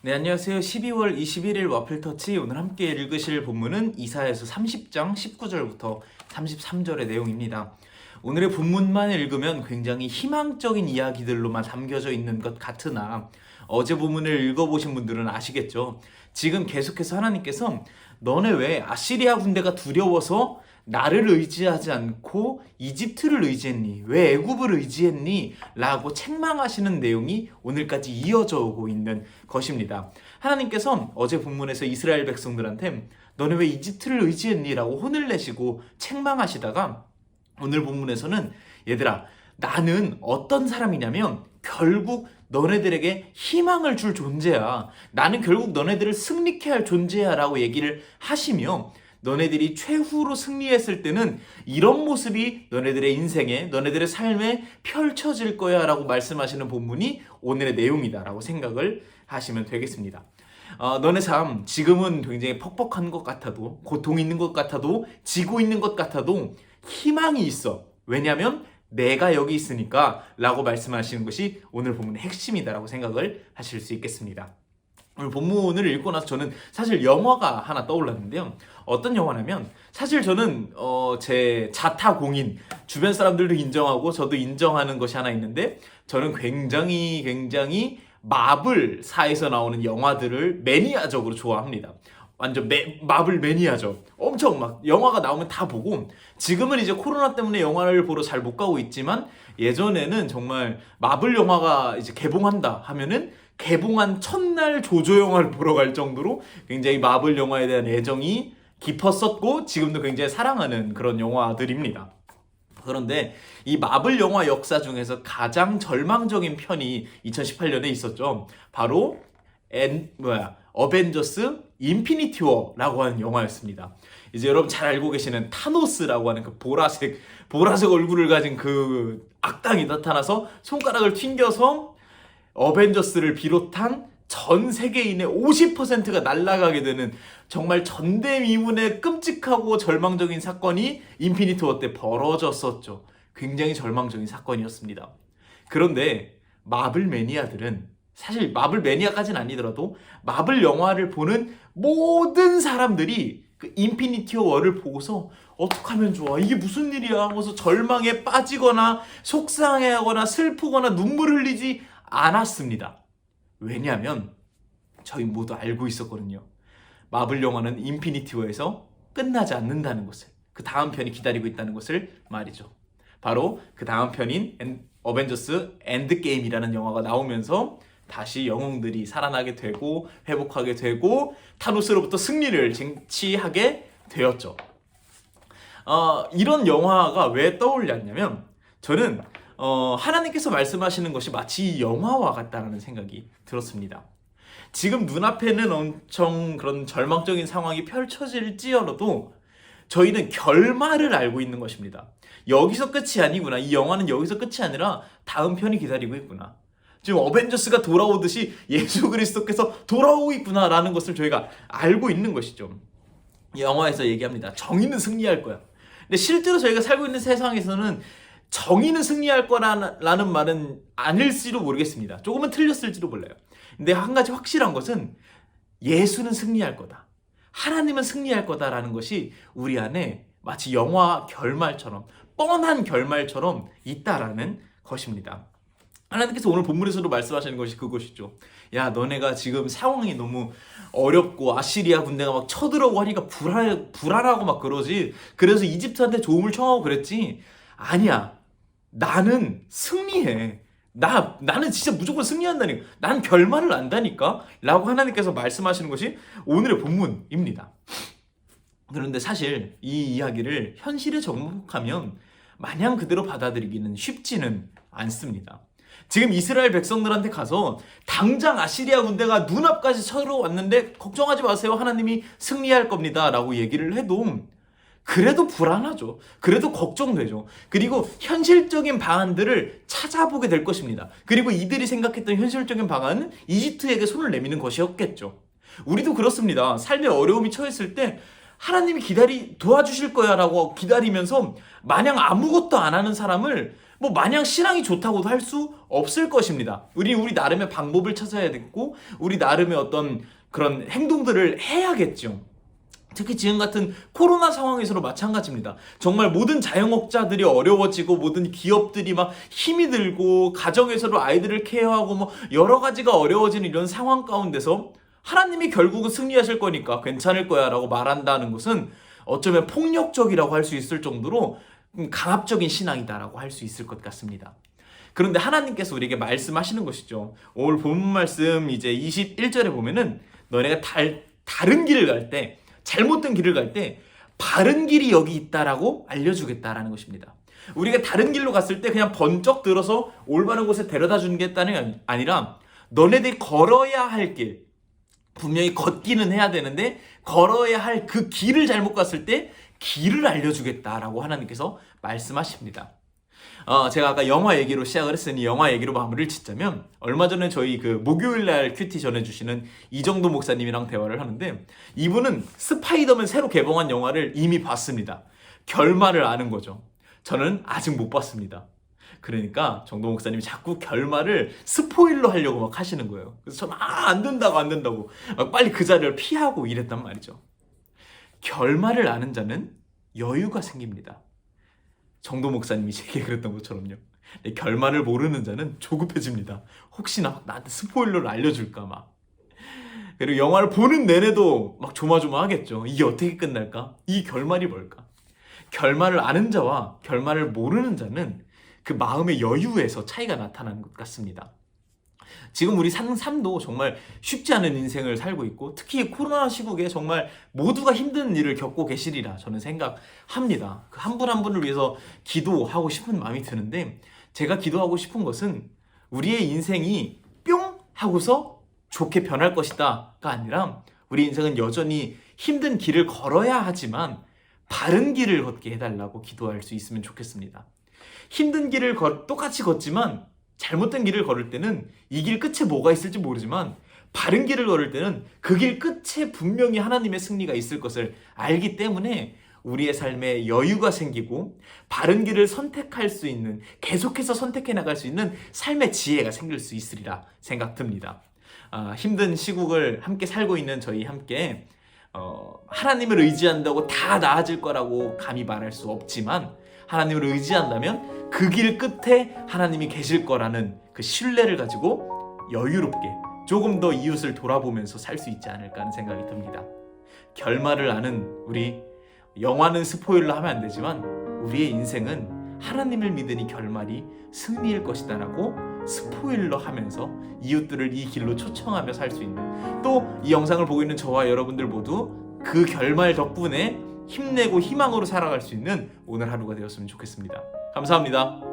네, 안녕하세요. 12월 21일 와플터치. 오늘 함께 읽으실 본문은 이사야서 30장 19절부터 33절의 내용입니다. 오늘의 본문만 읽으면 굉장히 희망적인 이야기들로만 담겨져 있는 것 같으나 어제 본문을 읽어보신 분들은 아시겠죠? 지금 계속해서 하나님께서 너네 왜 아시리아 군대가 두려워서 나를 의지하지 않고 이집트를 의지했니? 왜 애굽을 의지했니? 라고 책망하시는 내용이 오늘까지 이어져 오고 있는 것입니다. 하나님께서 어제 본문에서 이스라엘 백성들한테 너네 왜 이집트를 의지했니? 라고 혼을 내시고 책망하시다가 오늘 본문에서는 얘들아, 나는 어떤 사람이냐면 결국 너네들에게 희망을 줄 존재야. 나는 결국 너네들을 승리케 할 존재야 라고 얘기를 하시며 너네들이 최후로 승리했을 때는 이런 모습이 너네들의 인생에, 너네들의 삶에 펼쳐질 거야 라고 말씀하시는 본문이 오늘의 내용이다 라고 생각을 하시면 되겠습니다. 너네 삶 지금은 굉장히 퍽퍽한 것 같아도, 고통 있는 것 같아도, 지고 있는 것 같아도 희망이 있어. 왜냐하면 내가 여기 있으니까 라고 말씀하시는 것이 오늘 본문의 핵심이다 라고 생각을 하실 수 있겠습니다. 오늘 본문을 읽고 나서 저는 사실 영화가 하나 떠올랐는데요. 어떤 영화냐면 사실 저는 제 자타공인, 주변 사람들도 인정하고 저도 인정하는 것이 하나 있는데 저는 굉장히 마블사에서 나오는 영화들을 매니아적으로 좋아합니다. 완전 마블 매니아죠. 엄청 막 영화가 나오면 다 보고, 지금은 이제 코로나 때문에 영화를 보러 잘 못 가고 있지만 예전에는 정말 마블 영화가 이제 개봉한다 하면은 개봉한 첫날 조조 영화를 보러 갈 정도로 굉장히 마블 영화에 대한 애정이 깊었었고 지금도 굉장히 사랑하는 그런 영화들입니다. 그런데 이 마블 영화 역사 중에서 가장 절망적인 편이 2018년에 있었죠. 바로 어벤져스 인피니티 워라고 하는 영화였습니다. 이제 여러분 잘 알고 계시는 타노스라고 하는 그 보라색 얼굴을 가진 그 악당이 나타나서 손가락을 튕겨서 어벤져스를 비롯한 전 세계인의 50%가 날아가게 되는 정말 전대미문의 끔찍하고 절망적인 사건이 인피니티 워 때 벌어졌었죠. 굉장히 절망적인 사건이었습니다. 그런데 마블 매니아들은, 사실 마블 매니아까지는 아니더라도 마블 영화를 보는 모든 사람들이 그 인피니티 워를 보고서 어떡하면 좋아, 이게 무슨 일이야 하면서 절망에 빠지거나 속상해하거나 슬프거나 눈물 흘리지 않았습니다. 왜냐하면 저희 모두 알고 있었거든요. 마블 영화는 인피니티 워에서 끝나지 않는다는 것을, 그 다음 편이 기다리고 있다는 것을 말이죠. 바로 그 다음 편인 어벤져스 엔드게임이라는 영화가 나오면서 다시 영웅들이 살아나게 되고 회복하게 되고 타노스로부터 승리를 쟁취하게 되었죠. 이런 영화가 왜 떠올렸냐면 저는 하나님께서 말씀하시는 것이 마치 영화와 같다는 생각이 들었습니다. 지금 눈앞에는 엄청 그런 절망적인 상황이 펼쳐질지어도 저희는 결말을 알고 있는 것입니다. 여기서 끝이 아니구나. 이 영화는 여기서 끝이 아니라 다음 편이 기다리고 있구나. 지금 어벤져스가 돌아오듯이 예수 그리스도께서 돌아오고 있구나라는 것을 저희가 알고 있는 것이죠. 이 영화에서 얘기합니다. 정의는 승리할 거야. 근데 실제로 저희가 살고 있는 세상에서는 정의는 승리할 거라는 말은 아닐지도 모르겠습니다. 조금은 틀렸을지도 몰라요. 근데 한 가지 확실한 것은 예수는 승리할 거다. 하나님은 승리할 거다라는 것이 우리 안에 마치 영화 결말처럼, 뻔한 결말처럼 있다라는 것입니다. 하나님께서 오늘 본문에서도 말씀하시는 것이 그것이죠. 야, 너네가 지금 상황이 너무 어렵고 아시리아 군대가 막 쳐들어오고 하니까 불안하고 막 그러지. 그래서 이집트한테 도움을 청하고 그랬지. 아니야. 나는 승리해. 나는 진짜 무조건 승리한다니까. 난 결말을 안다니까. 라고 하나님께서 말씀하시는 것이 오늘의 본문입니다. 그런데 사실 이 이야기를 현실에 접목하면 마냥 그대로 받아들이기는 쉽지는 않습니다. 지금 이스라엘 백성들한테 가서 당장 아시리아 군대가 눈앞까지 쳐들어왔는데 걱정하지 마세요. 하나님이 승리할 겁니다. 라고 얘기를 해도 그래도 불안하죠. 그래도 걱정되죠. 그리고 현실적인 방안들을 찾아보게 될 것입니다. 그리고 이들이 생각했던 현실적인 방안은 이집트에게 손을 내미는 것이었겠죠. 우리도 그렇습니다. 삶의 어려움이 처했을 때 하나님이 도와주실 거야 라고 기다리면서 마냥 아무것도 안 하는 사람을 뭐 마냥 신앙이 좋다고도 할 수 없을 것입니다. 우리 나름의 방법을 찾아야 되고 우리 나름의 어떤 그런 행동들을 해야겠죠. 특히 지금 같은 코로나 상황에서도 마찬가지입니다. 정말 모든 자영업자들이 어려워지고 모든 기업들이 막 힘이 들고 가정에서도 아이들을 케어하고 뭐 여러 가지가 어려워지는 이런 상황 가운데서 하나님이 결국은 승리하실 거니까 괜찮을 거야 라고 말한다는 것은 어쩌면 폭력적이라고 할 수 있을 정도로 강압적인 신앙이다라고 할 수 있을 것 같습니다. 그런데 하나님께서 우리에게 말씀하시는 것이죠. 오늘 본문 말씀 이제 21절에 보면은 너네가 다른 길을 갈 때, 잘못된 길을 갈 때 바른 길이 여기 있다라고 알려주겠다라는 것입니다. 우리가 다른 길로 갔을 때 그냥 번쩍 들어서 올바른 곳에 데려다 주겠다는 게 아니라 너네들이 걸어야 할 길, 분명히 걷기는 해야 되는데 걸어야 할 그 길을 잘못 갔을 때 길을 알려주겠다라고 하나님께서 말씀하십니다. 제가 아까 영화 얘기로 시작을 했으니 영화 얘기로 마무리를 짓자면 얼마 전에 저희 그 목요일날 큐티 전해주시는 이정도 목사님이랑 대화를 하는데 이분은 스파이더맨 새로 개봉한 영화를 이미 봤습니다. 결말을 아는 거죠. 저는 아직 못 봤습니다. 그러니까 정도 목사님이 자꾸 결말을 스포일러 하려고 막 하시는 거예요. 그래서 저는 안 된다고 막 빨리 그 자리를 피하고 이랬단 말이죠. 결말을 아는 자는 여유가 생깁니다. 정도 목사님이 제게 그랬던 것처럼요. 결말을 모르는 자는 조급해집니다. 혹시나 나한테 스포일러를 알려줄까 막. 그리고 영화를 보는 내내도 막 조마조마하겠죠. 이게 어떻게 끝날까? 이 결말이 뭘까? 결말을 아는 자와 결말을 모르는 자는 그 마음의 여유에서 차이가 나타나는 것 같습니다. 지금 우리 사는 삶도 정말 쉽지 않은 인생을 살고 있고 특히 코로나 시국에 정말 모두가 힘든 일을 겪고 계시리라 저는 생각합니다. 그 한 분 한 분을 위해서 기도하고 싶은 마음이 드는데 제가 기도하고 싶은 것은 우리의 인생이 뿅 하고서 좋게 변할 것이다가 아니라 우리 인생은 여전히 힘든 길을 걸어야 하지만 바른 길을 걷게 해달라고 기도할 수 있으면 좋겠습니다. 힘든 길을 똑같이 걷지만 잘못된 길을 걸을 때는 이 길 끝에 뭐가 있을지 모르지만 바른 길을 걸을 때는 그 길 끝에 분명히 하나님의 승리가 있을 것을 알기 때문에 우리의 삶에 여유가 생기고 바른 길을 선택할 수 있는, 계속해서 선택해 나갈 수 있는 삶의 지혜가 생길 수 있으리라 생각됩니다. 힘든 시국을 함께 살고 있는 저희 함께 하나님을 의지한다고 다 나아질 거라고 감히 말할 수 없지만 하나님을 의지한다면 그 길 끝에 하나님이 계실 거라는 그 신뢰를 가지고 여유롭게 조금 더 이웃을 돌아보면서 살 수 있지 않을까 하는 생각이 듭니다. 결말을 아는 우리, 영화는 스포일러 하면 안 되지만 우리의 인생은 하나님을 믿으니 결말이 승리일 것이다 라고 스포일러 하면서 이웃들을 이 길로 초청하며 살 수 있는, 또 이 영상을 보고 있는 저와 여러분들 모두 그 결말 덕분에 힘내고 희망으로 살아갈 수 있는 오늘 하루가 되었으면 좋겠습니다. 감사합니다.